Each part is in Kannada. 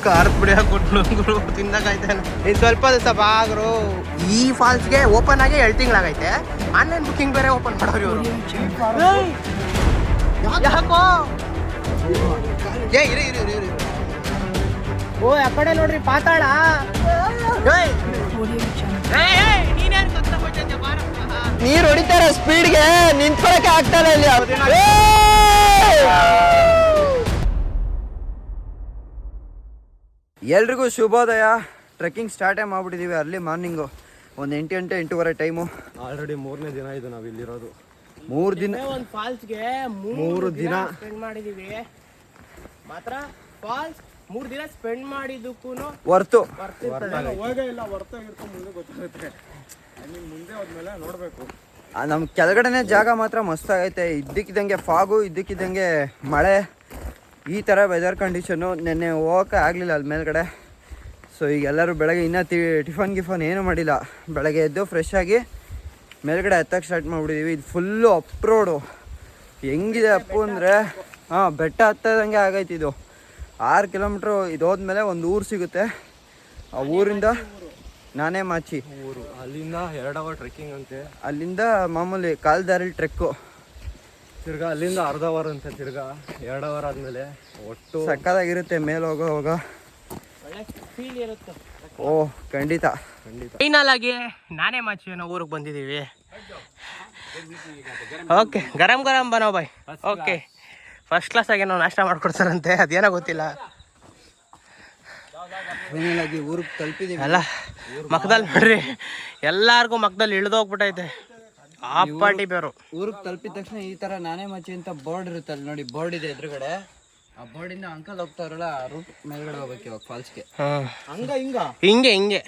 ಖಾರದ ಪುಡಿ ಹಾಕ್ಬಿಟ್ಟು ತಿನ್ನಕಾಯ್ತಾನೆ. ಇದು ಸ್ವಲ್ಪ ದಿವಸ ಬಾಗ್ರು. ಈ ಫಾಲ್ಸ್ಗೆ ಓಪನ್ ಆಗಿ 2 ತಿಂಗಳಾಗೈತೆ. ಆನ್ಲೈನ್ ಬುಕ್ಕಿಂಗ್ ಬೇರೆ ಓಪನ್ ಮಾಡೋರು ಇವರು. ಯಾಕೋ ಇರಿ ಓ ಆ ಕಡೆ ನೋಡ್ರಿ ಪಾತಾಳ. ನೀರು ಹೊಡಿತಾರೆ ಸ್ಪೀಡ್ಗೆ, ನಿಂತ್ಕೊಳಕ್ಕೆ ಆಗ್ತಾರೆ ಇಲ್ಲಿ. ಎಲ್ರಿಗೂ ಶುಭೋದಯ. ಟ್ರೆಕ್ಕಿಂಗ್ ಸ್ಟಾರ್ಟೇ ಮಾಡ್ಬಿಟ್ಟಿದೀವಿ ಅರ್ಲಿ ಮಾರ್ನಿಂಗು. ಒಂದು 8 ಗಂಟೆ 8:15 ಟೈಮು. ಆಲ್ರೆಡಿ 3ನೇ ದಿನ ಇದು ನಾವು ಇಲ್ಲಿರೋದು. 3 ದಿನ ಒಂದು ಫಾಲ್ಸ್ಗೆ 3 ದಿನ ಸ್ಪೆಂಡ್ ಮಾಡಿದೀವಿ. ಮಾತ್ರ ಫಾಲ್ಸ್ 3 ದಿನ ಸ್ಪೆಂಡ್ ಮಾಡಿದ್ದಕ್ಕೂ ವರ್ತು. ಹೋಗೇ ಇಲ್ಲ, ಹೊರ್ತಾಗಿರ್ಕೊಂಡು ಮುಂದೆ ಗೊತ್ತಾಗುತ್ತೆ. ಮುಂದೆ ಹೋದ್ಮೇಲೆ ನೋಡ್ಬೇಕು. ನಮ್ಮ ಕೆಳಗಡೆನೆ ಜಾಗ ಮಾತ್ರ ಮಸ್ತಾಗೈತೆ. ಇದ್ದಕ್ಕಿದ್ದಂಗೆ ಫಾಗು, ಇದ್ದಕ್ಕಿದ್ದಂಗೆ ಮಳೆ, ಈ ಥರ ವೆದರ್ ಕಂಡೀಷನ್ನು. ನೆನ್ನೆ ಹೋಗೋಕೆ ಆಗಲಿಲ್ಲ ಅಲ್ಲಿ ಮೇಲ್ಗಡೆ. ಸೊ ಈಗ ಎಲ್ಲರೂ ಬೆಳಗ್ಗೆ ಇನ್ನೂ ಟಿಫನ್ ಏನೂ ಮಾಡಿಲ್ಲ. ಬೆಳಗ್ಗೆ ಎದ್ದು ಫ್ರೆಶ್ ಆಗಿ ಮೇಲ್ಗಡೆ ಹತ್ತಕ್ಕೆ ಸ್ಟಾರ್ಟ್ ಮಾಡಿಬಿಟ್ಟಿದ್ದೀವಿ. ಇದು ಫುಲ್ಲು ಅಪ್ ರೋಡು. ಹೆಂಗಿದೆ ಅಪ್ಪು ಅಂದರೆ ಬೆಟ್ಟ ಹತ್ತದಂಗೆ ಆಗೈತೆ ಇದು. 6 ಕಿಲೋಮೀಟ್ರು ಇದು ಹೋದ್ಮೇಲೆ ಒಂದು ಊರು ಸಿಗುತ್ತೆ. ಆ ಊರಿಂದ ನಾನೇಮಾಚಿ ಊರು. ಅಲ್ಲಿಂದ 2 ಅವರ್ ಟ್ರೆಕ್ಕಿಂಗ್ ಅಂತೆ. ಅಲ್ಲಿಂದ ಮಾಮೂಲಿ ಕಾಲ್ದಾರಿಲಿ ಟ್ರೆಕ್ಕು. ತಿರ್ಗಾ ಅಲ್ಲಿಂದ ಅರ್ಧ ಅವರ್ ಅಂತೆ. ತಿರ್ಗಾ 2 ಅವರ್ ಆದಮೇಲೆ ಒಟ್ಟು ಸಕ್ಕತ್ತಾಗಿರುತ್ತೆ ಮೇಲೆ ಹೋಗೋವಾಗ. ಫೀಲ್ ಇರುತ್ತೆ. ಓಹ್ ಖಂಡಿತ. ಫೈನಲ್ ಆಗಿ ನಾನೇಮಾಚಿ ಅನ್ನೋ ಊರಿಗೆ ಬಂದಿದ್ದೀವಿ. ಓಕೆ ಗರಂ ಬನೋ ಬಾಯ್. ಓಕೆ ಫಸ್ಟ್ ಕ್ಲಾಸ್ ಆಗಿ ನಾವು ನಾಷ್ಟ ಮಾಡ್ಕೊಡ್ತಾರಂತೆ, ಅದೇನೋ ಗೊತ್ತಿಲ್ಲ. ಊರಿಗೆ ತಲುಪಿದೀವಿ. ಅಲ್ಲ ಮಕ್ಕದಲ್ಲಿ ನೋಡ್ರಿ, ಎಲ್ಲಾರ್ಗು ಮಕ್ಕದಲ್ಲಿ ಇಳಿದೋಗ್ಬಿಟ್ಟೈತೆ. ಆ ಪಾರ್ಟಿ ಬೇರು. ಊರಿಗೆ ತಲುಪಿದ ತಕ್ಷಣ ಈ ತರ ನಾನೇಮಾಚಿ ಅಂತ ಬೋರ್ಡ್ ಇರುತ್ತಲ್ಲ ನೋಡಿ, ಬೋರ್ಡ್ ಇದೆ ಎದುರುಗಡೆ. ಆ ಬೋರ್ಡಿಂದ ಅಂಕಲ್ ಹೋಗ್ತಾರಲ್ಲ, ಆ ರೂಟ್ ಮೇಲ್ಗಡೆ ಹೋಗ್ಬೇಕು ಇವಾಗ ಫಾಲ್ಸ್ಗೆ. ಹಿಂಗೆ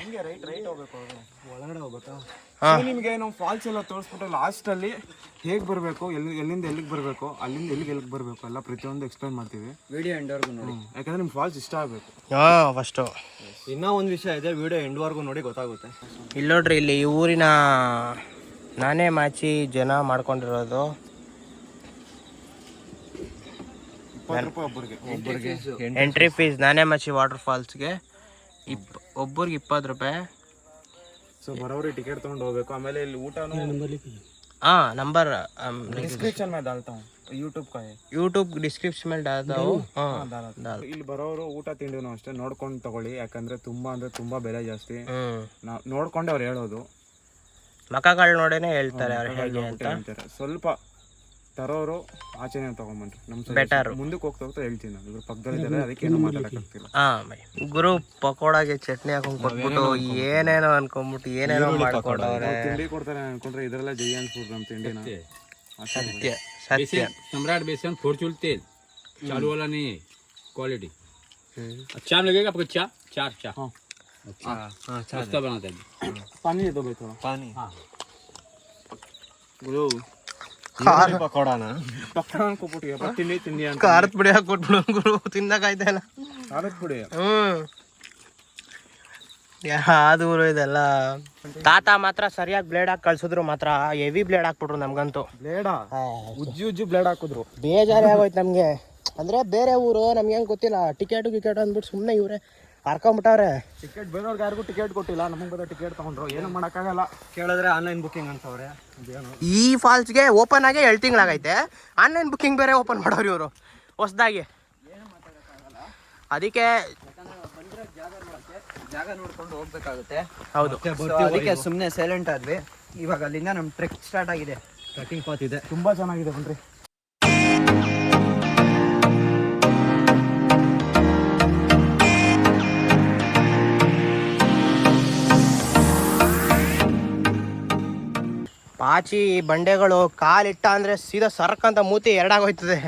ರೈಟ್ ಹೋಗ್ಬೇಕು. ಒಳಗಡೆ ಹೋಗ್ಬೇಕಾ? ನಿಮ್ಗೆ ನಾವು ಫಾಲ್ಸ್ ಎಲ್ಲ ತೋರಿಸ್ಬಿಟ್ಟು ಲಾಸ್ಟ್ ಅಲ್ಲಿ ಹೇಗ್ ಬರ್ಬೇಕು, ಎಲ್ಲಿಂದ ಎಲ್ಲಿಗೆ ಬರ್ಬೇಕು, ಅಲ್ಲಿಂದ ಎಲ್ಲಿಗೆ ಬರ್ಬೇಕು ಎಲ್ಲ ಪ್ರತಿಯೊಂದು ಎಕ್ಸ್ಪ್ಲೈನ್ ಮಾಡ್ತೀವಿ. ವಿಡಿಯೋ ಎಂಡ್ವರೆಗೂ ನೋಡಿ, ಯಾಕಂದ್ರೆ ನಿಮ್ಗೆ ಫಾಲ್ಸ್ ಇಷ್ಟ ಆಗ್ಬೇಕು. ಫಸ್ಟು ಇನ್ನೂ ಒಂದು ವಿಷಯ ಇದೆ, ವಿಡಿಯೋ ಎಂಡ್ವರೆಗೂ ನೋಡಿ ಗೊತ್ತಾಗುತ್ತೆ. ಇಲ್ಲಿ ನೋಡ್ರಿ, ಇಲ್ಲಿ ಈ ಊರಿನ ನಾನೇಮಾಚಿ ಜನ ಮಾಡ್ಕೊಂಡಿರೋದು. 20 ರೂಪಾಯಿ ಒಬ್ಬರಿಗೆ ಎಂಟ್ರಿ ಫೀಸ್ ನಾನೇಮಾಚಿ ವಾಟರ್ ಫಾಲ್ಸ್ಗೆ ಒಬ್ಬರಿಗೆ 20 ರೂಪಾಯಿ. ಸೊ ಬರೋರಿಗೆ ಟಿಕೆಟ್ ತಗೊಂಡು ಹೋಗ್ಬೇಕು. ಆಮೇಲೆ ಇಲ್ಲಿ ಊಟನೂ ನಂಬರ್ डिस्क्रिप्शन में डालता हूँ, यूट्यूब डिस्क्रिप्शन में डालता हूँ. ಇಲ್ಲಿ ಬರೋರು ಊಟ ತಿಂಡಿನೂ ಅಷ್ಟೇ ನೋಡ್ಕೊಂಡು ತಗೊಳ್ಳಿ. ಯಾಕಂದ್ರೆ ತುಂಬಾ ಬೆಲೆ ಜಾಸ್ತಿ. ನೋಡ್ಕೊಂಡೆ ಅವ್ರು ಹೇಳೋದು, ಮಕ್ಕಗಳು ನೋಡೇನೆ ಹೇಳ್ತಾರೆ ಅವ್ರು ಹೇಗೆ ಅಂತ. ಸ್ವಲ್ಪ ತರೋರು ಆಚೆನೆ ತಗೊಂಬನ್ರಿ. ನಮ್ಮ ಬೆಟರ್. ಮುಂದಕ್ಕೆ ಹೋಗ್ತಾ ಹೇಳ್ತೀನಿ ನಾನು. ಇವ್ರ ಪಕ್ಕದಲ್ಲಿ ಅದಕ್ಕೆ ಏನು ಮಾತಾಡಕ್ಕಾಗ್ತಿಲ್ಲ. ಗುರು ಪಕೋಡಾಗೆ ಚಟ್ನಿ ಹಾಕೊಂಡ್ ಕೊಟ್ಬಿಟ್ಟು ಏನೇನೋ ಅನ್ಕೊಂಡ್ಬಿಟ್ಟು ಏನೇನೋ ಮಾಡ್ಕೊಡವ್ರೆ. ತಿಂಡಿ ಕೊಡ್ತಾರೆ ಅನ್ಕೊಂಡ್ರೆ ಇದರೆಲ್ಲ ಜೈನ್ ಫುಡ್ ನಮ್ಮ ತಿಂಡಿನ. सत्य सत्य. सम्राट बेसन फॉर्चून तेल चालू वाला नहीं है, क्वालिटी अच्छा लगेगा आपको. चार अच्छा नाश्ता बनाते हैं. पानी दे दो भाई थोड़ा पानी. हाँ गुरु ಪಕೋಡಾನ ಕೊಟ್ಬಿಟ್ಟು ತಿಂಡಿ ಅಂತ ಖಾರದ ಪುಡಿ ಹಾಕ್ಬಿಟ್ಟು ಗುರು ತಿನ್ನಕಾಯ್ತಾ ಇಲ್ಲ. ಖಾರದ ಪುಡಿ ಯಾವ್ದು ಊರು ಇದೆಲ್ಲ. ತಾತ ಮಾತ್ರ ಸರಿಯಾಗಿ ಬ್ಲೇಡ್ ಹಾಕಿ ಕಳ್ಸಿದ್ರು, ಮಾತ್ರ ಹೆವಿ ಬ್ಲೇಡ್ ಹಾಕ್ಬಿಟ್ರು ನಮ್ಗಂತೂ. ಬ್ಲೇಡಾ ಉಜ್ಜಿ ಬ್ಲೇಡ್ ಹಾಕಿದ್ರು. ಬೇಜಾರೇ ಆಗೋಯ್ತು ನಮ್ಗೆ. ಅಂದ್ರೆ ಬೇರೆ ಊರು ನಮ್ಗೆ ಹೆಂಗ್ ಗೊತ್ತಿಲ್ಲ, ಟಿಕೆಟ್ ಅಂದ್ಬಿಟ್ಟು ಸುಮ್ಮನೆ ಇವ್ರೆ ಕರ್ಕೊಂಬಿಟ್ಟವ್ರೆ. ಟಿಕೆಟ್ ಬೇರೆಯವ್ರಿಗೆ ಯಾರಿಗೂ ಟಿಕೆಟ್ ಕೊಟ್ಟಿಲ್ಲ, ನಮಗೆ ಬರೋ ಟಿಕೆಟ್ ತಗೊಂಡ್ರು. ಏನು ಮಾಡೋಕ್ಕಾಗಲ್ಲ. ಕೇಳಿದ್ರೆ ಆನ್ಲೈನ್ ಬುಕ್ಕಿಂಗ್ ಅಂತವ್ರೆ. ಈ ಫಾಲ್ಸ್ಗೆ ಓಪನ್ ಆಗಿ 2 ತಿಂಗಳಾಗೈತೆ. ಆನ್ಲೈನ್ ಬುಕ್ಕಿಂಗ್ ಬೇರೆ ಓಪನ್ ಮಾಡೋರು ಇವರು ಹೊಸದಾಗಿ. ಅದಕ್ಕೆ ಜಾಗ ನೋಡ್ಕೊಂಡು ಹೋಗ್ಬೇಕಾಗುತ್ತೆ. ಹೌದು, ಅದಕ್ಕೆ ಸುಮ್ಮನೆ ಸೈಲೆಂಟ್ ಆದ್ವಿ. ಇವಾಗ ಅಲ್ಲಿಂದ ನಮ್ಮ ಟ್ರೆಕ್ ಸ್ಟಾರ್ಟ್ ಆಗಿದೆ. ಟ್ರೆಕ್ಕಿಂಗ್ ಪಾತ್ ಇದೆ, ತುಂಬಾ ಚೆನ್ನಾಗಿದೆ ಬನ್ರಿ. ಪಾಚಿ ಬಂಡೆಗಳು ಕಾಲಿಟ್ಟ ಅಂದ್ರೆ ಸೀದಾ ಸರ್ಕಂತ ಮೂತಿ 2 ಆಗೋಯ್ತದೆ.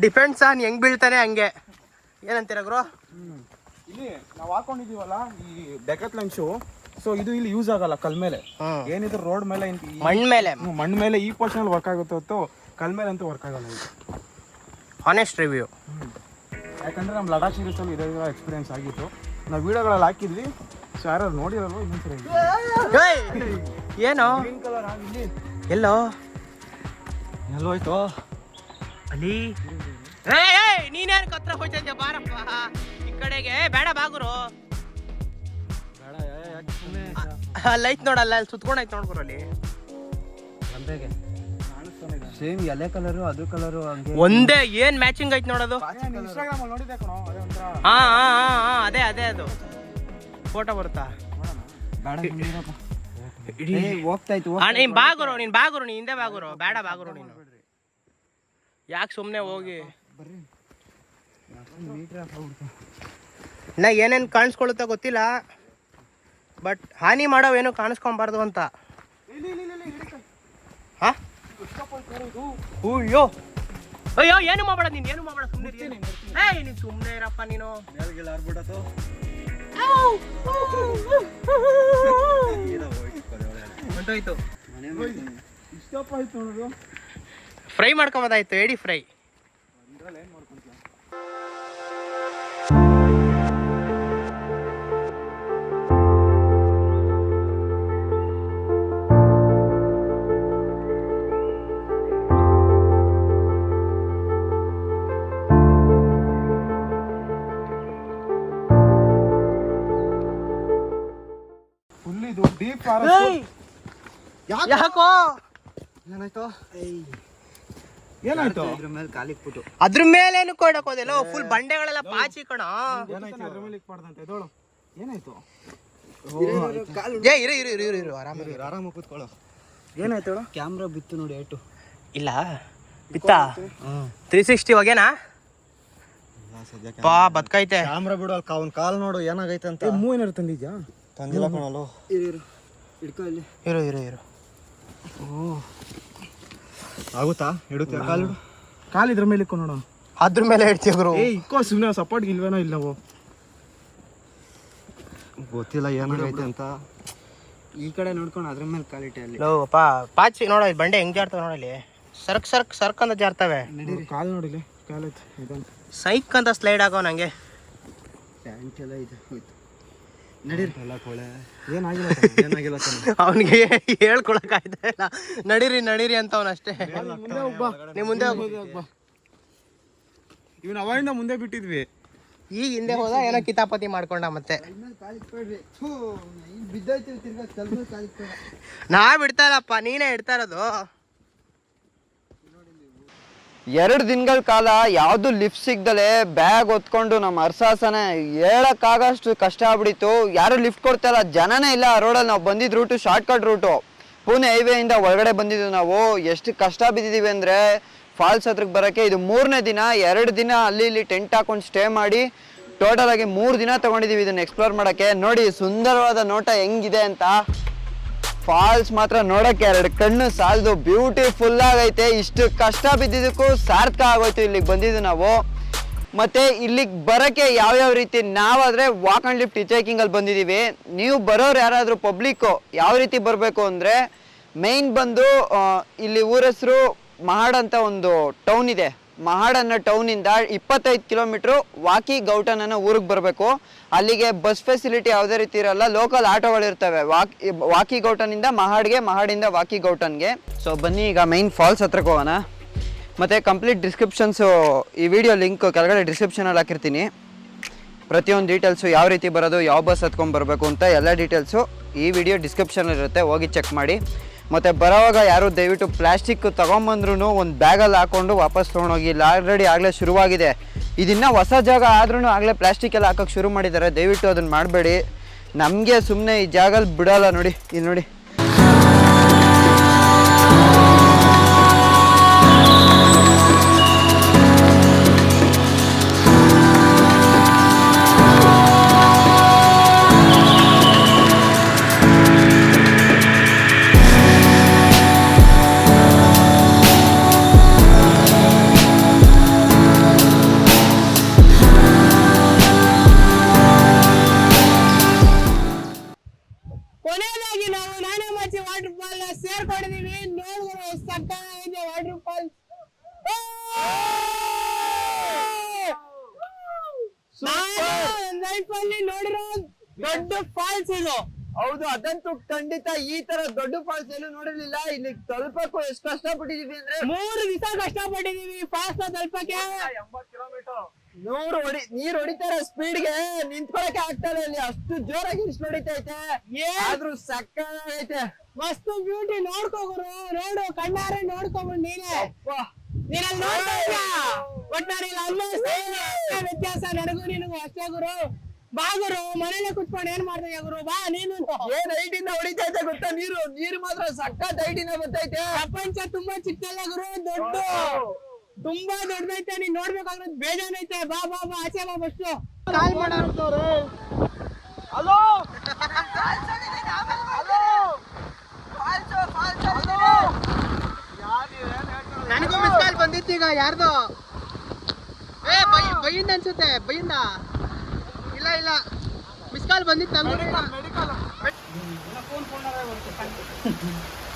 ಡಿಪೆಂಡ್ಸ್ ಆನ್ ಹೆಂಗ್ ಬೀಳ್ತಾನೆ ಹಂಗೆ. ಏನಂತೀರ ಗುರು? ಇಲ್ಲಿ ನಾವು ಹಾಕೊಂಡಿದೀವಲ್ಲ ಈ ಡೆಕತ್ಲನ್ ಶೂ, ಸೊ ಇದು ಇಲ್ಲಿ ಯೂಸ್ ಆಗಲ್ಲ ಕಲ್ ಮೇಲೆ. ಏನಿದ್ರು ರೋಡ್ ಮೇಲೆ ಮಣ್ಣು ಮೇಲೆ ಈ ಪೋರ್ಷನ್ ಅಲ್ಲಿ ವರ್ಕ್ ಆಗುತ್ತೆ ಹೊತ್ತು ಕಲ್ ಮೇಲೆ ಅಂತೂ ವರ್ಕ್ ಆಗಲ್ಲ ಇದು. Honest review. ಯಾಕಂದ್ರೆ ನಮ್ಮ ಲಡಾಖ್ ಸೀರೀಸ್ ಅಲ್ಲಿ ಇದೇ ಎಕ್ಸ್ಪೀರಿಯನ್ಸ್ ಆಗಿತ್ತು. ನಾವು ವಿಡಿಯೋಗಳಲ್ಲಿ ಹಾಕಿದ್ವಿ. ಸೊ ಯಾರು ನೋಡಿರಲ್ವ ಇನ್ನೊಂದ್ಸರಿ. ಏನೋ ಗ್ರೀನ್ ಕಲರ್ ಇಲ್ಲಿ ಎಲ್ಲೋ ಎಲ್ಲೋಯ್ತು ಅಲ್ಲಿ ನೀನೇನು ಕತ್ರ ಹೋಗ್ತಿದ್ದೆ ಬಾರಪ್ಪ ಈ ಕಡೆಗೆ. ಬೇಡ ಬಾಗುರು, ಲೈಟ್ ನೋಡಲ್ಲ, ಅಲ್ಲಿ ಸುತ್ಕೊಂಡಾಯ್ತು ನೋಡ್ಕೊರು ಅಲ್ಲಿ. ಸೇಮ್ ಎಲೆ ಕಲರು ಅದು ಕಲರು ಒಂದೇ ಏನ್ ಮ್ಯಾಚಿಂಗ್ ಐತ್ ನೋಡೋದು. ಇನ್ಸ್ಟಾಗ್ರಾಮ್ ಅಲ್ಲಿ ನೋಡಿದ್ದೆ ಕಣೋ, ಅದೇ ಒಂಥರ. ಹಾ ಅದೇ ಅದು ಫೋಟೋ ಬರುತ್ತಾ? ಹೋಗ್ತಾಯ್ತು. ನೀನ್ ಬಾಗುರು, ನೀನ್ ಹಿಂದೆ ಬಾಗುರು. ಬೇಡ ಬಾಗುರು ನೀನು, ಯಾಕೆ ಸುಮ್ಮನೆ ಹೋಗಿ. ಇನ್ನ ಏನೇನು ಕಾಣಿಸ್ಕೊಳ್ಳುತ್ತಾ ಗೊತ್ತಿಲ್ಲ, ಬಟ್ ಹಾನಿ ಮಾಡೋವೇನು ಕಾಣಿಸ್ಕೊಬಾರ್ದು ಅಂತ. ಹಾ ಅಯ್ಯೋ ಅಯ್ಯೋ, ಏನು ಮಾಡಬೇಡ ನೀನು, ಏನು ಮಾಡಬೇಡ, ಸುಮ್ಮನೆ ನೀನು ಸುಮ್ಮನೆ ಇರಪ್ಪ ನೀನು. ಫ್ರೈ ಮಾಡ್ಕೊಂಬದಾಯ್ತು, ಏಡಿ ಫ್ರೈ. Deep forest. ಯಾಕೋ ಏನಾಯ್ತು? ಇದ್ರ ಮೇಲೆ ಕಾಲಿಗೆ ಬಿಟ್ಟು ಅದ್ರ ಮೇಲೇನು ಕೊಡಕ್ ಹೋದೆಲ್ಲ, ಫುಲ್ ಬಂಡೆಗಳೆಲ್ಲ ಪಾಚಿ ಕಣ. ಅದ್ರ ಮೇಲೆ ಇಕ್ಬಾರ್ದಂತೆ ಇದೋಳು. ಏನಾಯ್ತು? ಇರು ಆರಾಮ ಕೂತ್ಕೊಳ್ಳೋ. ಏನಾಯ್ತು ಹೇಳು? ಕ್ಯಾಮ್ರಾ ಬಿತ್ತು ನೋಡಿ ಏಟು. ಇಲ್ಲ ಬಿತ್ತಾ 360 ಹೋಗ್ಯಾನಾ? ಪಾ ಬದ್ಕೈತೆ. ಕ್ಯಾಮ್ರಾ ಬಿಡು, ಅಲ್ಲಿ ಅವ್ನ ಕಾಲ್ ನೋಡು ಏನಾಗೈತೆ ಅಂತ. ಮೂವ್ ಏನಾರು ತಂದಿದ್ಯಾ? ತಂದಿಲ್ಲ ಕಣಲು. ಹಿಡ್ಕೊ ಇಲ್ಲಿ. ಇರು ಆಗುತ್ತಾ? ಹಿಡುತ್ತೆ ಕಾಲು. ಕಾಲು ಇದ್ರ ಮೇಲೆ ಇಕ್ಕೋ ನೋಡು. ಅದ್ರ ಮೇಲೆ ಇಡ್ತೀವಿ ಗುರು. ಇಕ್ಕೋ ಸುಮ್ಮನೆ, ಸಪೋರ್ಟ್ ಇಲ್ವೇನೋ ಇಲ್ಲ ನಾವು. ಗೊತ್ತಿಲ್ಲ ಏನಾಗೈತೆ ಅಂತ. ಈ ಕಡೆ ನೋಡ್ಕೊಂಡು ಅದ್ರ ಮೇಲೆ ಕಾಲಿಟ್ಟೆ ಅಲ್ಲಿ. ಪಾಚಿ ನೋಡ, ಬಂಡೆ ಹೆಂಗ್ ಜಾರ್ತಾವ ನೋಡಲಿ. ಸರ್ಕ್ ಅಂತ ಜಾರ್ತವೆ. ಕಾಲು ನೋಡಿಲಿ, ಕಾಲೈತೆ ಸೈಕ್ ಅಂತ ಸ್ಲೈಡ್ ಆಗೋ ನಂಗೆ. ಪ್ಯಾಂಟ್ ಎಲ್ಲ ಇದು ಹೋಯ್ತು. ನಡೀರಿ. ಏನಾಗಿಲ್ಲ ಏನಾಗಿಲ್ಲ ಅವನಿಗೆ ಹೇಳ್ಕೊಳಕ್ ಆಯ್ತಾ ಇಲ್ಲ. ನಡೀರಿ ಅಂತ ಅವನಷ್ಟೇ. ನೀವು ಮುಂದೆ ಹೋಗ್ಬಾ. ಇವನ್ ಅವಾಗಿಂದ ಮುಂದೆ ಬಿಟ್ಟಿದ್ವಿ. ಈಗ ಹಿಂದೆ ಹೋದ, ಏನೋ ಕಿತಾಪತಿ ಮಾಡ್ಕೊಂಡ ಮತ್ತೆ. ನಾ ಬಿಡ್ತಾ ಇಲ್ಲಪ್ಪ, ನೀನೇ ಇಡ್ತಾ ಇರೋದು. 2 ದಿನಗಳ ಕಾಲ ಯಾವುದು ಲಿಫ್ಟ್ ಸಿಗ್ದಲೆ ಬ್ಯಾಗ್ ಹೊತ್ಕೊಂಡು ನಮ್ಮ ಅರ್ಸಾಸನೆ ಹೇಳಕ್ಕಾಗಷ್ಟು ಕಷ್ಟ ಆಗ್ಬಿಡಿತ್ತು. ಯಾರು ಲಿಫ್ಟ್ ಕೊಡ್ತಾಯಿಲ್ಲ, ಜನನೇ ಇಲ್ಲ ಆ ರೋಡಲ್ಲಿ. ನಾವು ಬಂದಿದ್ದ ರೂಟು ಶಾರ್ಟ್ಕಟ್ ರೂಟು, ಪುಣೆ ಹೈವೇಯಿಂದ ಒಳಗಡೆ ಬಂದಿದ್ದೀವಿ ನಾವು. ಎಷ್ಟು ಕಷ್ಟ ಬಿದ್ದಿದ್ದೀವಿ ಅಂದರೆ ಫಾಲ್ಸ್ ಹತ್ರಕ್ಕೆ ಬರೋಕ್ಕೆ. ಇದು 3ನೇ ದಿನ. 2 ದಿನ ಅಲ್ಲಿ ಇಲ್ಲಿ ಟೆಂಟ್ ಹಾಕೊಂಡು ಸ್ಟೇ ಮಾಡಿ ಟೋಟಲ್ ಆಗಿ 3 ದಿನ ತೊಗೊಂಡಿದ್ದೀವಿ ಇದನ್ನು ಎಕ್ಸ್ಪ್ಲೋರ್ ಮಾಡೋಕ್ಕೆ. ನೋಡಿ ಸುಂದರವಾದ ನೋಟ ಹೆಂಗಿದೆ ಅಂತ. ಫಾಲ್ಸ್ ಮಾತ್ರ ನೋಡೋಕ್ಕೆ 2 ಕಣ್ಣು ಸಾಲದು, ಬ್ಯೂಟಿಫುಲ್ ಆಗೈತೆ. ಇಷ್ಟು ಕಷ್ಟ ಬಿದ್ದಿದ್ದಕ್ಕೂ ಸಾರ್ಥಕ ಆಗೋಯ್ತು ಇಲ್ಲಿಗೆ ಬಂದಿದ್ದು ನಾವು. ಮತ್ತು ಇಲ್ಲಿಗೆ ಬರೋಕ್ಕೆ ಯಾವ್ಯಾವ ರೀತಿ, ನಾವಾದರೆ ವಾಕ್ ಆ್ಯಂಡ್ ಲಿಫ್ಟ್ ಹಿಚೈಕಿಂಗಲ್ಲಿ ಬಂದಿದ್ದೀವಿ. ನೀವು ಬರೋರು ಯಾರಾದರೂ ಪಬ್ಲಿಕ್ಕು ಯಾವ ರೀತಿ ಬರಬೇಕು ಅಂದರೆ, ಮೇಯ್ನ್ ಬಂದು ಇಲ್ಲಿ ಊರ ಹೆಸರು ಮಹಾಡ್ ಅಂತ ಒಂದು ಟೌನ್ ಇದೆ. ಮಹಾಡ್ ಅನ್ನೋ ಟೌನಿಂದ 25 ಕಿಲೋಮೀಟ್ರು ವಾಕಿ-ಗೌಟನ್ ಅನ್ನೋ ಊರಿಗೆ ಬರಬೇಕು. ಅಲ್ಲಿಗೆ ಬಸ್ ಫೆಸಿಲಿಟಿ ಯಾವುದೇ ರೀತಿ ಇರಲ್ಲ, ಲೋಕಲ್ ಆಟೋಗಳಿರ್ತವೆ. ವಾಕಿ-ಗೌಟನಿಂದ ಮಹಾಡ್ಗೆ, ಮಹಾಡಿಂದ ವಾಕಿ-ಗೌಟನ್ಗೆ. ಸೊ ಬನ್ನಿ ಈಗ ಮೈನ್ ಫಾಲ್ಸ್ ಹತ್ರಕ್ಕೆ ಹೋಗೋಣ. ಮತ್ತು ಕಂಪ್ಲೀಟ್ ಡಿಸ್ಕ್ರಿಪ್ಷನ್ಸು ಈ ವಿಡಿಯೋ ಲಿಂಕ್ ಕೆಳಗಡೆ ಡಿಸ್ಕ್ರಿಪ್ಷನಲ್ಲಿ ಹಾಕಿರ್ತೀನಿ. ಪ್ರತಿಯೊಂದು ಡೀಟೇಲ್ಸು, ಯಾವ ರೀತಿ ಬರೋದು, ಯಾವ ಬಸ್ ಹತ್ಕೊಂಡ್ಬರ್ಬೇಕು ಅಂತ ಎಲ್ಲ ಡೀಟೇಲ್ಸು ಈ ವಿಡಿಯೋ ಡಿಸ್ಕ್ರಿಪ್ಷನಲ್ಲಿರುತ್ತೆ, ಹೋಗಿ ಚೆಕ್ ಮಾಡಿ. ಮತ್ತು ಬರೋವಾಗ ಯಾರು ದಯವಿಟ್ಟು ಪ್ಲಾಸ್ಟಿಕ್ ತೊಗೊಂಬಂದ್ರೂ ಒಂದು ಬ್ಯಾಗಲ್ಲಿ ಹಾಕ್ಕೊಂಡು ವಾಪಸ್ ತೊಗೊಂಡೋಗಿ. ಇಲ್ಲ ಆಗಲೇ ಶುರುವಾಗಿದೆ. ಇದನ್ನು ಹೊಸ ಜಾಗ ಆದ್ರೂ ಆಗಲೇ ಪ್ಲಾಸ್ಟಿಕ್ ಎಲ್ಲ ಹಾಕೋಕ್ಕೆ ಶುರು ಮಾಡಿದ್ದಾರೆ. ದಯವಿಟ್ಟು ಅದನ್ನು ಮಾಡಬೇಡಿ. ನಮಗೆ ಸುಮ್ಮನೆ ಈ ಜಾಗಲ್ಲಿ ಬಿಡೋಲ್ಲ. ನೋಡಿ ಇಲ್ಲಿ ನೋಡಿ. ಕೊನೆಯದಾಗಿ ನಾವು ನಾನೆಮಚ್ಚಿ ವಾಟರ್ ಫಾಲ್ ಸೇರ್ಕೊಂಡಿದೀವಿ. ನೋಡಿದ್ರೆ ಸಕ್ಕತ್ತಾಗಿದೆ ವಾಟರ್ ಫಾಲ್. ಲೈಫ್ ಅಲ್ಲಿ ನೋಡಿರೋ ದೊಡ್ಡ ಫಾಲ್ಸ್ ಇದು. ಹೌದು, ಅದಂತೂ ಖಂಡಿತ. ಈ ತರ ದೊಡ್ಡ ಫಾಲ್ಸ್ ಎಲ್ಲೂ ನೋಡಿರ್ಲಿಲ್ಲ. ಇಲ್ಲಿ ತಲುಪಕ್ಕೂ ಎಷ್ಟು ಕಷ್ಟಪಟ್ಟಿದೀವಿ ಅಂದ್ರೆ 3 ದಿವಸ ಕಷ್ಟಪಟ್ಟಿದೀವಿ ಫಾಲ್ಸ್ ತಲುಪಕ್ಕೆ. 80 ಕಿಲೋಮೀಟರ್. ನೀರ್ ಹೊಡಿತಾರೆ ಸ್ಪೀಡ್ಗೆ, ನಿಂತ್ಕೊಳಕ್ಕೆ ಆಗ್ತಾ ಇಲ್ಲ. ಇಲ್ಲಿ ಅಷ್ಟು ಜೋರಾಗಿ ಇಷ್ಟು ಹೊಡಿತೈತೆ, ಆದ್ರೂ ಸಕ್ಕತ್ತಾಗೈತೆ. ಮಸ್ತ್ ಬ್ಯೂಟಿ. ನೋಡ್ಕೋಗುರು, ನೋಡು ಕಣ್ಣಾರೆ ನೋಡ್ಕೊಬಂದ್ ನೀನೇ. ನೀನಲ್ಲಿ ನೋಡ್ತಾ ಇಲ್ಲ ಒಟ್ಟಾರೆ ವ್ಯತ್ಯಾಸ ನನಗೂ ನಿನಗೂ ಅಷ್ಟೇ ಗುರು. ಬಾ ಗುರು, ಮನೇಲೆ ಕುತ್ಕೊಂಡು ಏನ್ ಮಾಡ್ತೀಯ ಗುರು, ಬಾ ನೀನು. ಏನ್ ಹೈಟಿಂದ ಹೊಡಿತೈತೆ ಗೊತ್ತಾ ನೀರು ಮಾತ್ರ ಸಕ್ಕತ್ ಹೈಟಿಂದ ಬರ್ತೈತೆ. ಪ್ರಪಂಚ ತುಂಬಾ ಚಿಕ್ಕಲ್ಲ ಗುರು, ತುಂಬಾ ದೊಡ್ಡದೈತೆ. ನೀನ್ ನೋಡ್ಬೇಕಾದ್ರೆ ಬೇಜಾನೈತೆ. ಬಾ ಬಾ ಬಾ, ಆಚೆ ಬಾ ಬಸ್ಸು. ಕಾಲ್ ಮಾಡೋರು. ಹಲೋ ನನಗೂ ಮಿಸ್ ಕಾಲ್ ಬಂದಿತ್ತೀಗ ಯಾರ್ದು. ಬೈಯಿಂದ ಅನ್ಸುತ್ತೆ, ಬೈಯಿಂದ. ಇಲ್ಲ ಮಿಸ್ ಕಾಲ್ ಬಂದಿತ್ತು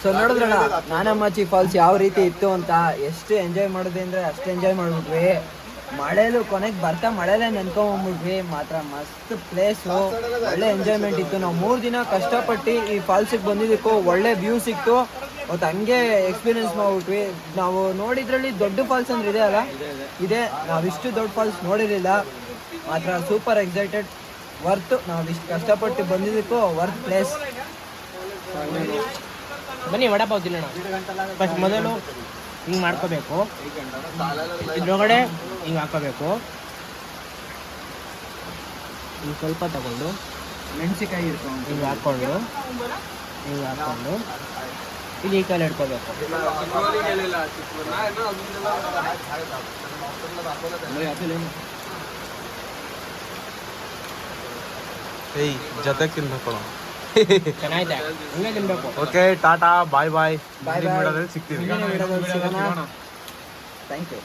ಸೊ ನೋಡಿದ್ರಲ್ಲ ನಾನಮಾಚಿ ಫಾಲ್ಸ್ ಯಾವ ರೀತಿ ಇತ್ತು ಅಂತ. ಎಷ್ಟು ಎಂಜಾಯ್ ಮಾಡಿದ್ವಿ ಅಂದ್ರೆ ಅಷ್ಟು ಎಂಜಾಯ್ ಮಾಡ್ಬಿಟ್ವಿ. ಮಳೆಲು ಕೊನೆಗೆ ಬರ್ತಾ ಮಳೆಲೇ ನೆನ್ಕೊಂಡ್ಬಿಟ್ವಿ. ಮಾತ್ರ ಮಸ್ತ್ ಪ್ಲೇಸು, ಒಳ್ಳೆ ಎಂಜಾಯ್ಮೆಂಟ್ ಇತ್ತು. ನಾವು 3 ದಿನ ಕಷ್ಟಪಟ್ಟು ಈ ಫಾಲ್ಸಿಗೆ ಬಂದಿದ್ದಕ್ಕೂ ಒಳ್ಳೆ ವ್ಯೂ ಸಿಕ್ತು. ಅವತ್ತು ಹಂಗೆ ಎಕ್ಸ್ಪೀರಿಯನ್ಸ್ ಮಾಡ್ಬಿಟ್ವಿ. ನಾವು ನೋಡಿದ್ರಲ್ಲಿ ದೊಡ್ಡ ಫಾಲ್ಸ್ ಅಂದ್ರೆ ಇದೆ ಅಲ್ಲ, ಇದೆ. ನಾವಿಷ್ಟು ದೊಡ್ಡ ಫಾಲ್ಸ್ ನೋಡಿರಲಿಲ್ಲ. ಮಾತ್ರ ಸೂಪರ್ ಎಕ್ಸೈಟೆಡ್. ವರ್ತ್, ನಾವಿಷ್ಟು ಕಷ್ಟಪಟ್ಟು ಬಂದಿದ್ದಕ್ಕೂ ವರ್ತ್ ಪ್ಲೇಸ್. ಬನ್ನಿ ವಡಾಪಾವ್ ತಿನ್ನೋಣ. ಫಸ್ಟ್ ಮೊದಲು ಹಿಂಗೆ ಮಾಡ್ಕೋಬೇಕು, ಇದ್ರೊಳಗಡೆ ಹಿಂಗೆ ಹಾಕೋಬೇಕು. ಹಿಂಗೆ ಸ್ವಲ್ಪ ತಗೊಂಡು ಮೆಣಸಿಕಾಯಿ ಇಟ್ಕೊಂಡು ಹಿಂಗೆ ಹಾಕ್ಕೊಂಡು ಈಗ ಈ ಕೈಲಿ ಹಿಡ್ಕೋಬೇಕು. ಜೊತೆ ತಿನ್ಬೇಕು. ಚೆನ್ನಾಗಿದೆ, ಹಿಂಗೆ ತಿನ್ಬೇಕು. Okay, tata, bye bye. Bye bye. ಸಿಗ್ತೀವಿ. Thank you.